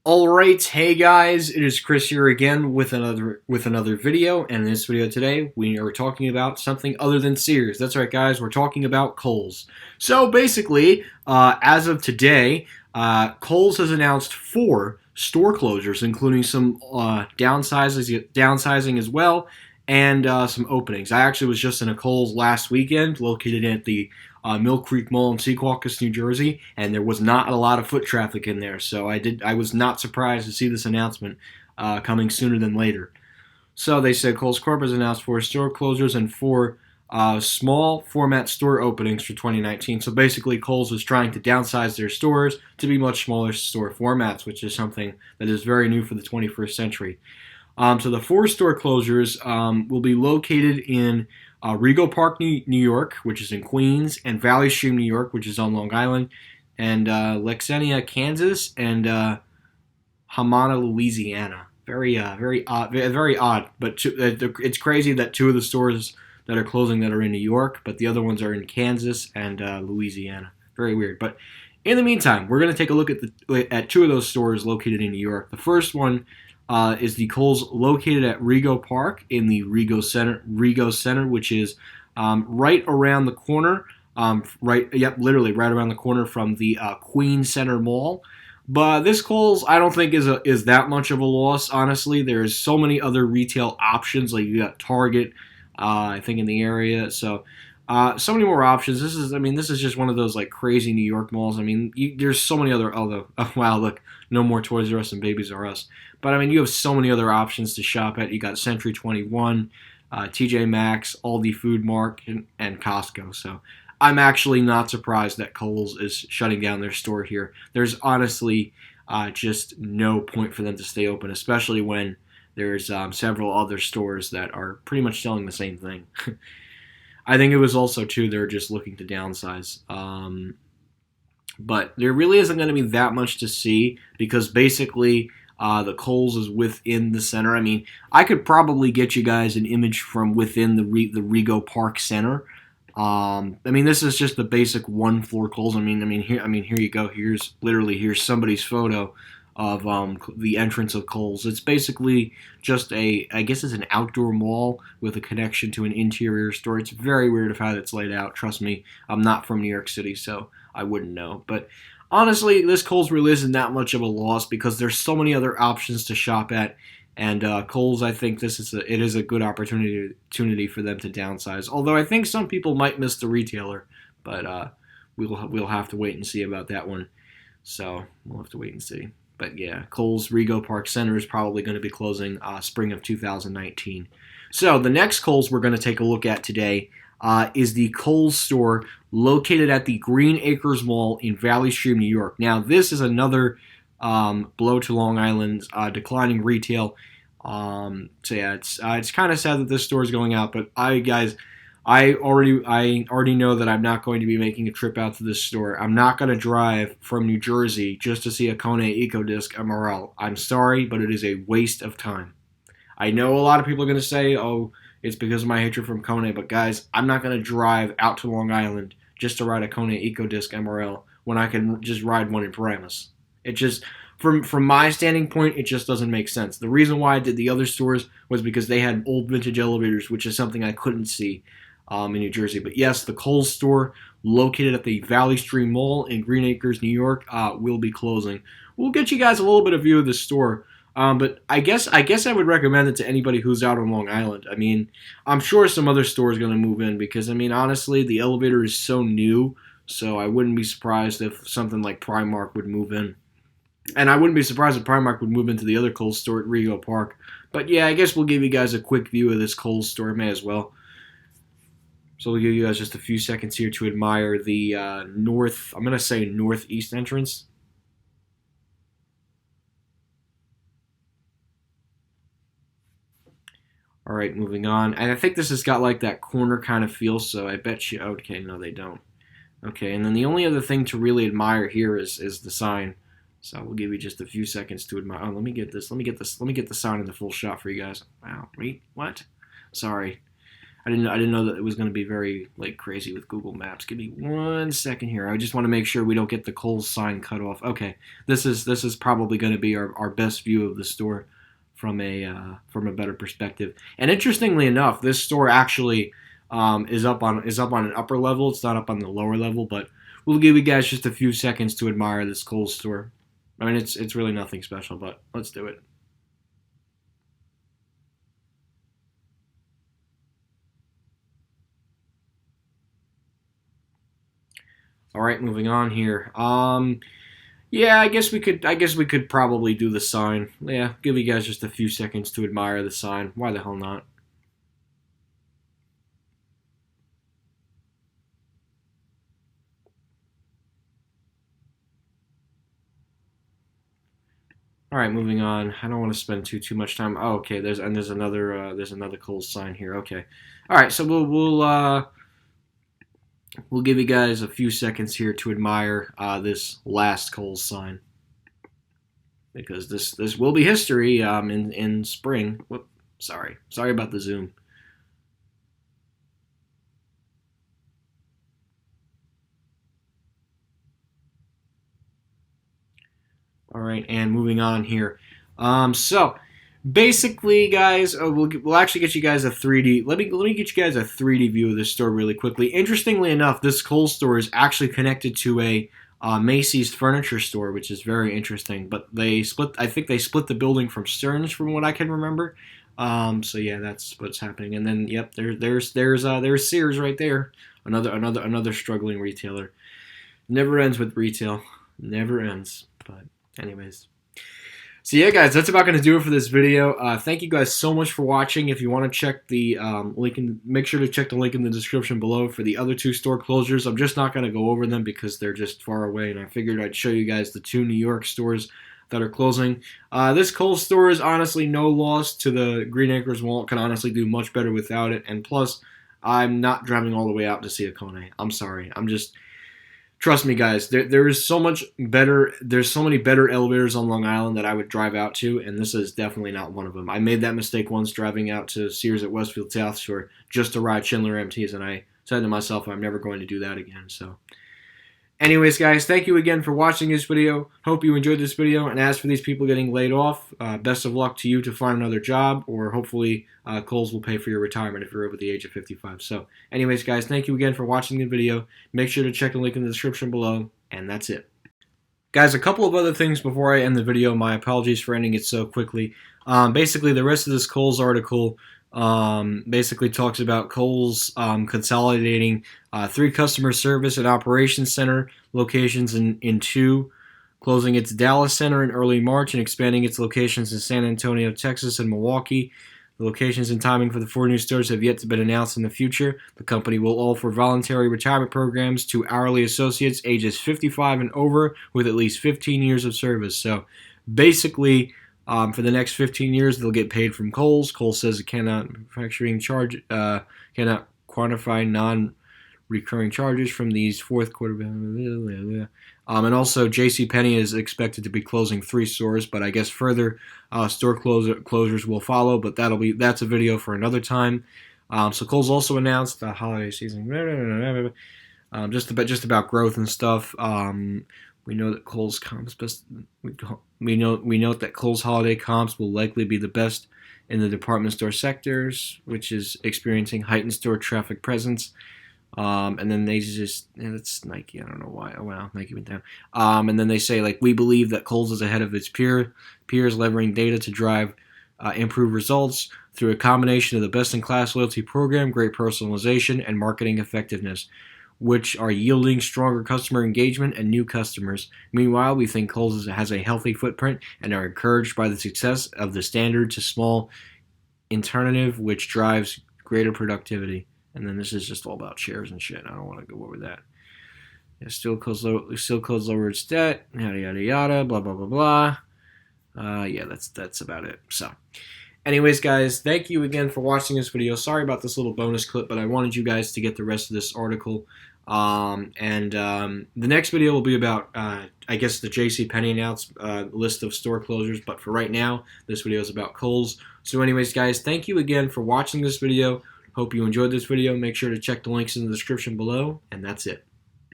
All right, hey guys, it is Chris here again with another video, and in this video today we are talking about something other than Sears. That's right, guys, we're talking about Kohl's. So basically, as of today, Kohl's has announced 4 store closures, including some downsizing as well, and some openings. I actually was just in a Kohl's last weekend, located at the Mill Creek Mall in Secaucus, New Jersey, and there was not a lot of foot traffic in there. So I was not surprised to see this announcement coming sooner than later. So they said Kohl's Corp has announced 4 store closures and 4 small format store openings for 2019. So basically, Kohl's is trying to downsize their stores to be much smaller store formats, which is something that is very new for the 21st century. So the 4 store closures will be located in Rego Park, New York, which is in Queens, and Valley Stream, New York, which is on Long Island, and Lenexa, Kansas, and Houma, Louisiana. Very odd, very odd. But it's crazy that 2 of the stores that are closing that are in New York, but the other ones are in Kansas and Louisiana. Very weird. But in the meantime, we're going to take a look at 2 of those stores located in New York. The first one is the Kohl's located at Rego Park in the Rego Center, which is right around the corner. Literally right around the corner from the Queen Center Mall. But this Kohl's, I don't think is that much of a loss. Honestly, there's so many other retail options. Like you got Target, I think in the area. So many more options. This is just one of those like crazy New York malls. There's so many other. Oh wow, look, no more Toys R Us and Babies R Us. But you have so many other options to shop at. You got Century 21, TJ Maxx, Aldi Food Mart, and Costco. So I'm actually not surprised that Kohl's is shutting down their store here. There's honestly just no point for them to stay open, especially when there's several other stores that are pretty much selling the same thing. I think it was also, too, they're just looking to downsize. But there really isn't going to be that much to see because basically the Kohl's is within the center. I could probably get you guys an image from within the Rego Park Center. This is just the basic one-floor Kohl's. Here you go. Here's somebody's photo of the entrance of Kohl's. It's basically just I guess it's an outdoor mall with a connection to an interior store. It's very weird of how it's laid out. Trust me, I'm not from New York City, so I wouldn't know. But honestly, this Kohl's really isn't that much of a loss because there's so many other options to shop at. And Kohl's, I think it is a good opportunity for them to downsize. Although I think some people might miss the retailer, but we'll have to wait and see about that one. So we'll have to wait and see. But yeah, Kohl's Rego Park Center is probably going to be closing spring of 2019. So the next Kohl's we're going to take a look at today is the Kohl's store located at the Green Acres Mall in Valley Stream, New York. Now this is another blow to Long Island's declining retail. So yeah, it's kind of sad that this store is going out, but I already know that I'm not going to be making a trip out to this store. I'm not going to drive from New Jersey just to see a Kone EcoDisc MRL. I'm sorry, but it is a waste of time. I know a lot of people are going to say, oh, it's because of my hatred from Kone, but guys, I'm not going to drive out to Long Island just to ride a Kone EcoDisc MRL when I can just ride one in Paramus. It just, from my standing point, it just doesn't make sense. The reason why I did the other stores was because they had old vintage elevators, which is something I couldn't see in New Jersey. But yes, the Kohl's store located at the Valley Stream Mall in Green Acres, New York, will be closing. We'll get you guys a little bit of view of the store. But I guess I would recommend it to anybody who's out on Long Island. I'm sure some other store is going to move in because, honestly, the elevator is so new, so I wouldn't be surprised if something like Primark would move in. And I wouldn't be surprised if Primark would move into the other Kohl's store at Rego Park. But yeah, I guess we'll give you guys a quick view of this Kohl's store, may as well. So we'll give you guys just a few seconds here to admire the I'm going to say northeast entrance. All right, moving on. And I think this has got like that corner kind of feel, so I bet you, okay, no, they don't. Okay, and then the only other thing to really admire here is the sign. So we'll give you just a few seconds to admire. Oh, let me get the sign in the full shot for you guys. Wow, wait, what? Sorry. I didn't know that it was going to be very like crazy with Google Maps. Give me 1 second here. I just want to make sure we don't get the Kohl's sign cut off. Okay, this is probably going to be our best view of the store from a better perspective. And interestingly enough, this store actually is up on an upper level. It's not up on the lower level, but we'll give you guys just a few seconds to admire this Kohl's store. I mean, it's really nothing special, but let's do it. All right, moving on here. Yeah, I guess we could probably do the sign. Yeah, give you guys just a few seconds to admire the sign. Why the hell not? All right, moving on. I don't want to spend too much time. Oh, okay. There's another Kohl's sign here. Okay. All right, so we'll give you guys a few seconds here to admire this last Kohl's sign because this will be history in spring. Whoop, sorry about the zoom. All right, and moving on here. So basically, guys, we'll actually get you guys a 3D. Let me get you guys a 3D view of this store really quickly. Interestingly enough, this Kohl's store is actually connected to a Macy's furniture store, which is very interesting. But they split. I think they split the building from Stearns, from what I can remember. So yeah, that's what's happening. And then yep, there's Sears right there. Another struggling retailer. Never ends with retail. Never ends. But anyways. So yeah, guys, that's about going to do it for this video. Thank you guys so much for watching. If you want to check the make sure to check the link in the description below for the other two store closures. I'm just not going to go over them because they're just far away, and I figured I'd show you guys the two New York stores that are closing. This Kohl's store is honestly no loss to the Green Acres Mall. It can honestly do much better without it, and plus, I'm not driving all the way out to see a Kone. I'm sorry. Trust me, guys. There is so much better. There's so many better elevators on Long Island that I would drive out to, and this is definitely not one of them. I made that mistake once driving out to Sears at Westfield South Shore just to ride Schindler MTs, and I said to myself, I'm never going to do that again. So, anyways, guys, thank you again for watching this video. Hope you enjoyed this video. And as for these people getting laid off, best of luck to you to find another job, or hopefully Kohl's will pay for your retirement if you're over the age of 55. So, anyways, guys, thank you again for watching the video. Make sure to check the link in the description below, and that's it. Guys, a couple of other things before I end the video. My apologies for ending it so quickly. Basically, the rest of this Kohl's article basically talks about Kohl's consolidating 3 customer service and operations center locations in 2, closing its Dallas center in early March and expanding its locations in San Antonio, Texas, and Milwaukee. The locations and timing for the 4 new stores have yet to be announced in the future. The company will offer voluntary retirement programs to hourly associates ages 55 and over with at least 15 years of service. So basically, for the next 15 years, they'll get paid from Kohl's. Kohl says it cannot quantify non-recurring charges from these fourth quarter. And also, JCPenney is expected to be closing 3 stores, but I guess further store closures will follow. But that's a video for another time. So Kohl's also announced the holiday season, just about growth and stuff. We know that Kohl's comps we note that Kohl's holiday comps will likely be the best in the department store sectors, which is experiencing heightened store traffic presence. And then they just, it's Nike. I don't know why. Oh wow, Nike went down. And then they say like, we believe that Kohl's is ahead of its peers, leveraging data to drive improved results through a combination of the best-in-class loyalty program, great personalization, and marketing effectiveness, which are yielding stronger customer engagement and new customers. Meanwhile, we think Kohl's has a healthy footprint and are encouraged by the success of the standard to small alternative, which drives greater productivity. And then this is just all about shares and shit. I don't want to go over that. Yeah, still Kohl's lower its debt, yada yada yada, blah blah blah blah. Yeah, that's about it. So, anyways, guys, thank you again for watching this video. Sorry about this little bonus clip, but I wanted you guys to get the rest of this article. The next video will be about, I guess, the JCPenney announced list of store closures. But for right now, this video is about Kohl's. So, anyways, guys, thank you again for watching this video. Hope you enjoyed this video. Make sure to check the links in the description below, and that's it.